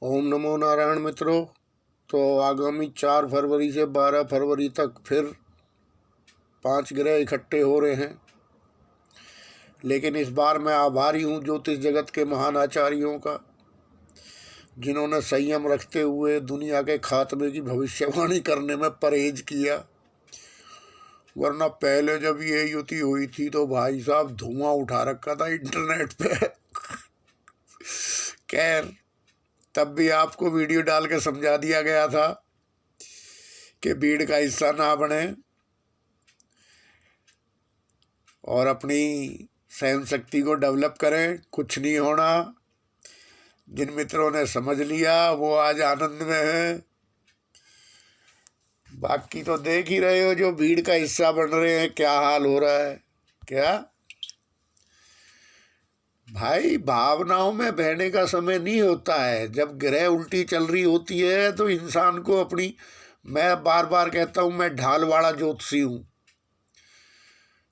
ओम नमो नारायण मित्रों। तो आगामी 4 फरवरी से 12 फरवरी तक फिर 5 ग्रह इकट्ठे हो रहे हैं। लेकिन इस बार मैं आभारी हूँ ज्योतिष जगत के महान आचार्यों का, जिन्होंने संयम रखते हुए दुनिया के खात्मे की भविष्यवाणी करने में परहेज किया। वरना पहले जब ये युति हुई थी तो भाई साहब धुआं उठा रखा था इंटरनेट पे। खैर, तब भी आपको वीडियो डाल के समझा दिया गया था कि भीड़ का हिस्सा ना बने और अपनी सहन शक्ति को डेवलप करें। कुछ नहीं होना। जिन मित्रों ने समझ लिया वो आज आनंद में हैं। बाकी तो देख ही रहे हो जो भीड़ का हिस्सा बन रहे हैं क्या हाल हो रहा है। क्या भाई, भावनाओं में बहने का समय नहीं होता है। जब ग्रह उल्टी चल रही होती है तो इंसान को अपनी, मैं बार बार कहता हूं मैं ढालवाड़ा ज्योतिषी हूं।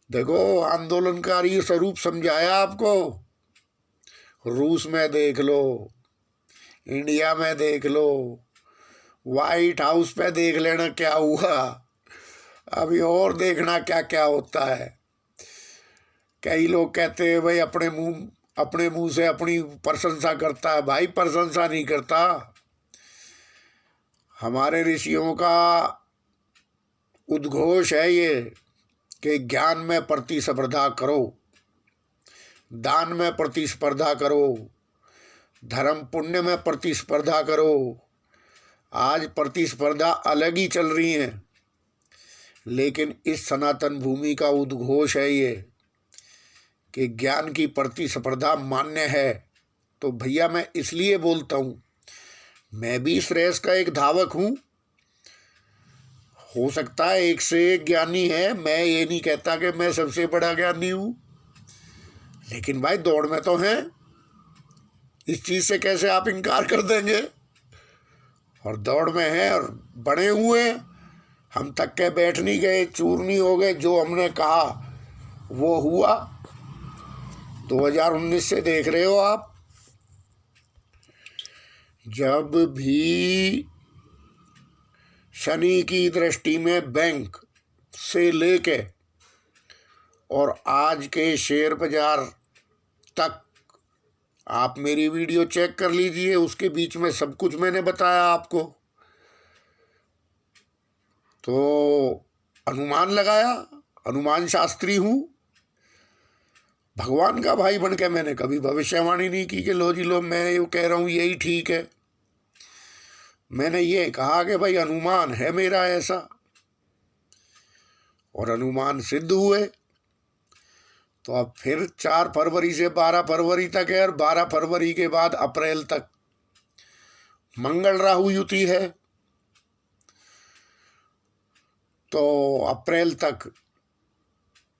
देखो, आंदोलनकारी स्वरूप समझाया आपको। रूस में देख लो, इंडिया में देख लो, व्हाइट हाउस पे देख लेना क्या हुआ। अभी और देखना क्या क्या होता है। कई लोग कहते हैं भाई अपने मुंह से अपनी प्रशंसा करता है। भाई प्रशंसा नहीं करता। हमारे ऋषियों का उद्घोष है ये कि ज्ञान में प्रतिस्पर्धा करो, दान में प्रतिस्पर्धा करो, धर्म पुण्य में प्रतिस्पर्धा करो। आज प्रतिस्पर्धा अलग ही चल रही है, लेकिन इस सनातन भूमि का उद्घोष है ये कि ज्ञान की प्रतिस्पर्धा मान्य है। तो भैया मैं इसलिए बोलता हूँ, मैं भी इस रेस का एक धावक हूँ। हो सकता है एक से एक ज्ञानी है, मैं ये नहीं कहता कि मैं सबसे बड़ा ज्ञानी हूँ, लेकिन भाई दौड़ में तो हैं। इस चीज़ से कैसे आप इनकार कर देंगे। और दौड़ में हैं और बड़े हुए। हम तक के बैठ नहीं गए, चूर नहीं हो गए। जो हमने कहा वो हुआ। 2019 से देख रहे हो आप, जब भी शनि की दृष्टि में बैंक से लेके और आज के शेयर बाजार तक, आप मेरी वीडियो चेक कर लीजिए, उसके बीच में सब कुछ मैंने बताया आपको। तो अनुमान लगाया, अनुमान शास्त्री हूँ। भगवान का भाई बन के मैंने कभी भविष्यवाणी नहीं की कि लो जी लो मैं ये कह रहा हूँ यही ठीक है। मैंने ये कहा कि भाई अनुमान है मेरा ऐसा, और अनुमान सिद्ध हुए। तो अब फिर 4 फरवरी से 12 फरवरी तक है, और 12 फरवरी के बाद अप्रैल तक मंगल राहु युति है। तो अप्रैल तक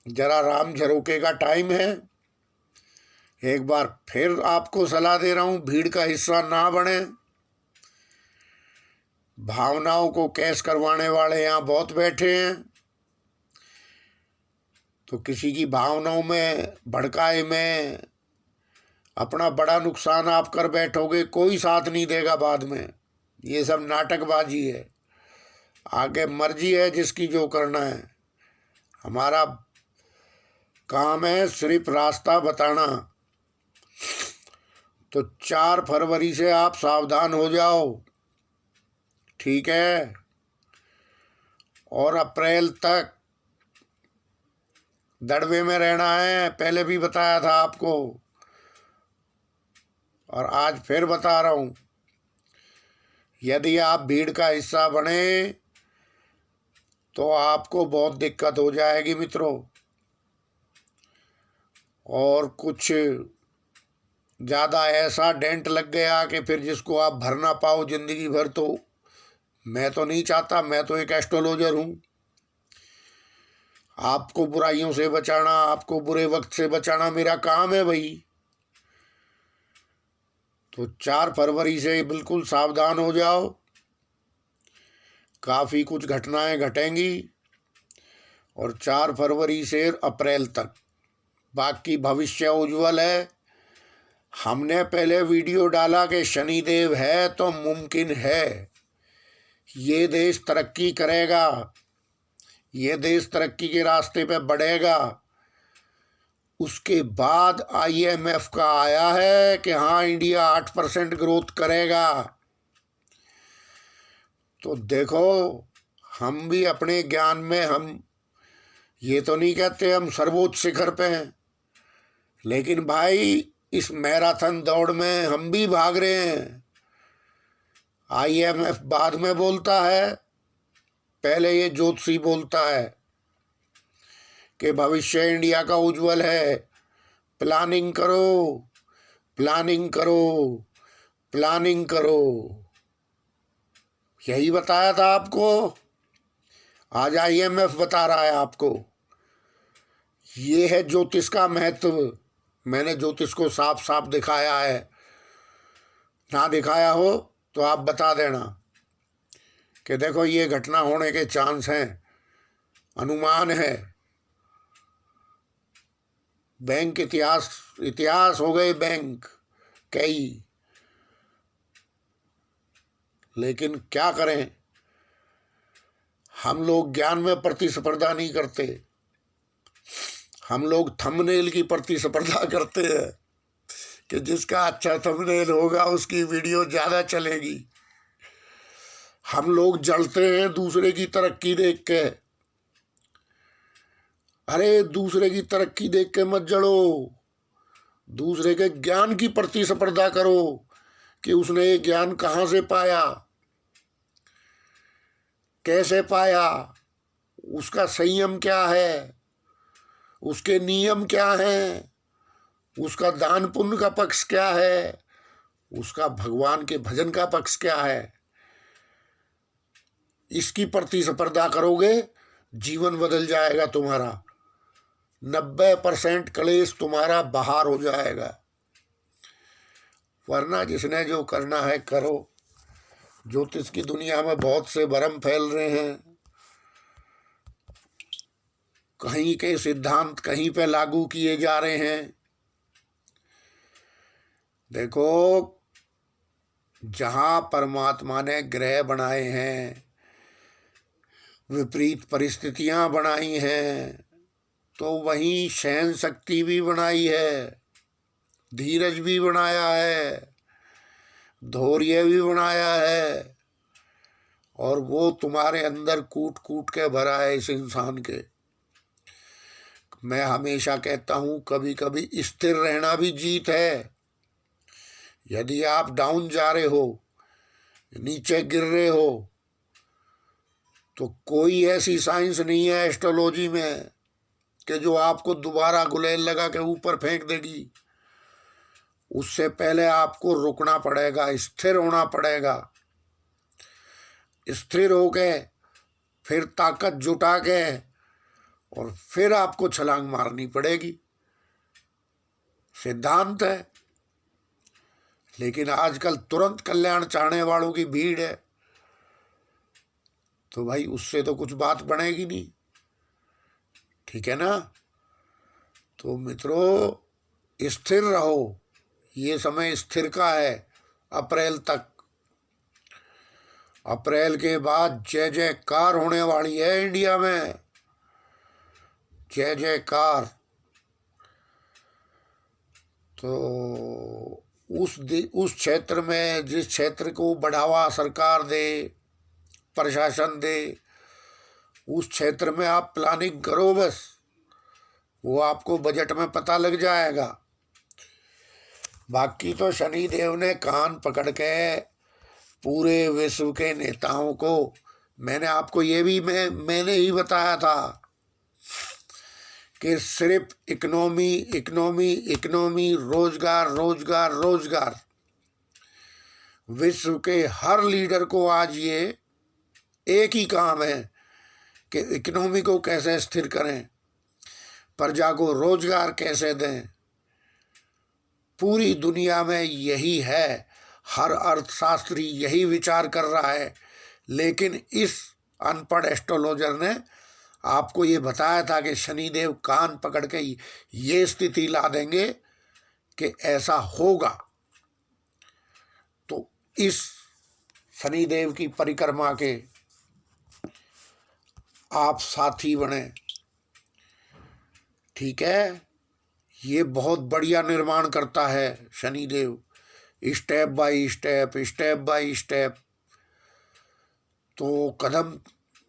जरा राम झरोके का टाइम है। एक बार फिर आपको सलाह दे रहा हूं, भीड़ का हिस्सा ना बने। भावनाओं को कैश करवाने वाले यहाँ बहुत बैठे हैं। तो किसी की भावनाओं में भड़काए में अपना बड़ा नुकसान आप कर बैठोगे, कोई साथ नहीं देगा बाद में। ये सब नाटकबाजी है। आगे मर्जी है जिसकी जो करना है। हमारा काम है सिर्फ रास्ता बताना। तो 4 फरवरी से आप सावधान हो जाओ, ठीक है। और अप्रैल तक दड़बे में रहना है, पहले भी बताया था आपको और आज फिर बता रहा हूं। यदि आप भीड़ का हिस्सा बने तो आपको बहुत दिक्कत हो जाएगी मित्रों। और कुछ ज़्यादा ऐसा डेंट लग गया कि फिर जिसको आप भर ना पाओ जिंदगी भर, तो मैं तो नहीं चाहता। मैं तो एक एस्ट्रोलॉजर हूँ। आपको बुराइयों से बचाना, आपको बुरे वक्त से बचाना मेरा काम है भाई। तो 4 फरवरी से बिल्कुल सावधान हो जाओ। काफ़ी कुछ घटनाएं घटेंगी। और 4 फरवरी से अप्रैल तक बाकी भविष्य उज्जवल है। हमने पहले वीडियो डाला कि शनिदेव है तो मुमकिन है, ये देश तरक्की करेगा, ये देश तरक्की के रास्ते पे बढ़ेगा। उसके बाद IMF का आया है कि हाँ इंडिया 8% ग्रोथ करेगा। तो देखो, हम भी अपने ज्ञान में, हम ये तो नहीं कहते हम सर्वोच्च शिखर पे हैं, लेकिन भाई इस मैराथन दौड़ में हम भी भाग रहे हैं। IMF बाद में बोलता है, पहले ये ज्योतिषी बोलता है कि भविष्य इंडिया का उज्जवल है, प्लानिंग करो, प्लानिंग करो, प्लानिंग करो। यही बताया था आपको, आज IMF बता रहा है आपको। ये है ज्योतिष का महत्व। मैंने ज्योतिष को साफ साफ दिखाया है, ना दिखाया हो तो आप बता देना कि देखो ये घटना होने के चांस हैं, अनुमान है। बैंक इतिहास हो गए बैंक कई, लेकिन क्या करें, हम लोग ज्ञान में प्रतिस्पर्धा नहीं करते, हम लोग थंबनेल की प्रतिस्पर्धा करते हैं कि जिसका अच्छा थंबनेल होगा उसकी वीडियो ज़्यादा चलेगी। हम लोग जलते हैं दूसरे की तरक्की देख के। अरे दूसरे की तरक्की देख के मत जलो, दूसरे के ज्ञान की प्रतिस्पर्धा करो कि उसने ये ज्ञान कहाँ से पाया, कैसे पाया, उसका संयम क्या है, उसके नियम क्या हैं, उसका दान पुण्य का पक्ष क्या है, उसका भगवान के भजन का पक्ष क्या है। इसकी प्रतिस्पर्धा करोगे, जीवन बदल जाएगा तुम्हारा। 90% कलेश तुम्हारा बाहर हो जाएगा। वरना जिसने जो करना है करो। ज्योतिष की दुनिया में बहुत से भ्रम फैल रहे हैं, कहीं के सिद्धांत कहीं पे लागू किए जा रहे हैं। देखो, जहां परमात्मा ने ग्रह बनाए हैं, विपरीत परिस्थितियां बनाई हैं, तो वहीं सहन शक्ति भी बनाई है, धीरज भी बनाया है, धैर्य भी बनाया है, और वो तुम्हारे अंदर कूट कूट के भरा है इस इंसान के। मैं हमेशा कहता हूँ कभी कभी स्थिर रहना भी जीत है। यदि आप डाउन जा रहे हो, नीचे गिर रहे हो, तो कोई ऐसी साइंस नहीं है एस्ट्रोलॉजी में कि जो आपको दोबारा गुलेल लगा के ऊपर फेंक देगी। उससे पहले आपको रुकना पड़ेगा, स्थिर होना पड़ेगा। स्थिर होके फिर ताकत जुटा के और फिर आपको छलांग मारनी पड़ेगी। सिद्धांत है। लेकिन आजकल तुरंत कल्याण चाहने वालों की भीड़ है, तो भाई उससे तो कुछ बात बनेगी नहीं। ठीक है ना? तो मित्रों, स्थिर रहो। ये समय स्थिर का है अप्रैल तक। अप्रैल के बाद जय जयकार होने वाली है इंडिया में, जय जयकार। तो उस क्षेत्र में, जिस क्षेत्र को बढ़ावा सरकार दे, प्रशासन दे, उस क्षेत्र में आप प्लानिंग करो बस, वो आपको बजट में पता लग जाएगा। बाकी तो शनि देव ने कान पकड़ के पूरे विश्व के नेताओं को, मैंने आपको ये भी मैंने ही बताया था कि सिर्फ इकोनॉमी इकोनॉमी इकोनॉमी, रोजगार रोजगार रोजगार। विश्व के हर लीडर को आज ये एक ही काम है कि इकोनॉमी को कैसे स्थिर करें, प्रजा को रोजगार कैसे दें। पूरी दुनिया में यही है, हर अर्थशास्त्री यही विचार कर रहा है। लेकिन इस अनपढ़ एस्ट्रोलॉजर ने आपको ये बताया था कि शनिदेव कान पकड़ के ये स्थिति ला देंगे कि ऐसा होगा, तो इस शनिदेव की परिक्रमा के आप साथी बने। ठीक है, ये बहुत बढ़िया निर्माण करता है Shanidev, step by step, step by step. तो कदम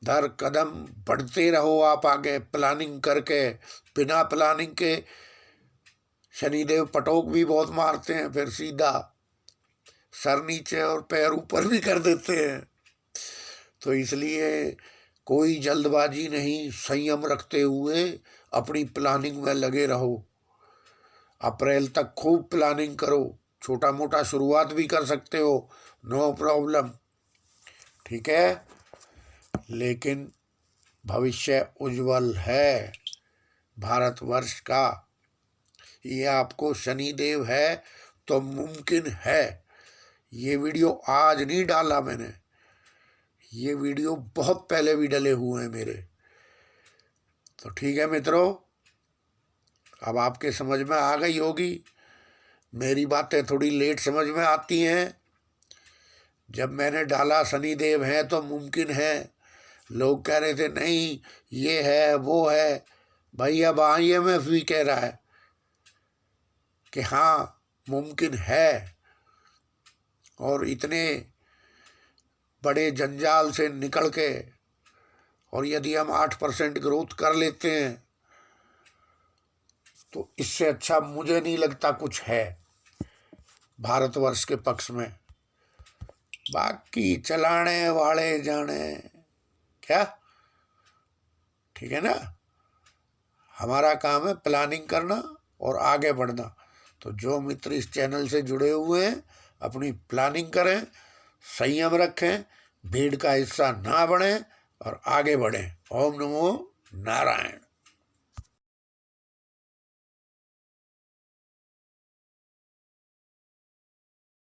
दर कदम बढ़ते रहो आप आगे, प्लानिंग करके। बिना प्लानिंग के शनिदेव पटोक भी बहुत मारते हैं, फिर सीधा सर नीचे और पैर ऊपर भी कर देते हैं। तो इसलिए कोई जल्दबाजी नहीं, संयम रखते हुए अपनी प्लानिंग में लगे रहो। अप्रैल तक खूब प्लानिंग करो, छोटा मोटा शुरुआत भी कर सकते हो, नो प्रॉब्लम। ठीक है, लेकिन भविष्य उज्जवल है भारतवर्ष का। ये आपको शनिदेव है तो मुमकिन है। ये वीडियो आज नहीं डाला मैंने, ये वीडियो बहुत पहले भी डले हुए हैं मेरे। तो ठीक है मित्रों, अब आपके समझ में आ गई होगी। मेरी बातें थोड़ी लेट समझ में आती हैं। जब मैंने डाला शनिदेव है तो मुमकिन है, लोग कह रहे थे नहीं ये है वो है। भाई अब IMF भी कह रहा है कि हाँ मुमकिन है। और इतने बड़े जंजाल से निकल के, और यदि हम 8% ग्रोथ कर लेते हैं तो इससे अच्छा मुझे नहीं लगता कुछ है भारतवर्ष के पक्ष में। बाकी चलाने वाले जाने क्या। ठीक है ना, हमारा काम है प्लानिंग करना और आगे बढ़ना। तो जो मित्र इस चैनल से जुड़े हुए हैं अपनी प्लानिंग करें, संयम रखें, भीड़ का हिस्सा ना बने और आगे बढ़ें। ओम नमो नारायण।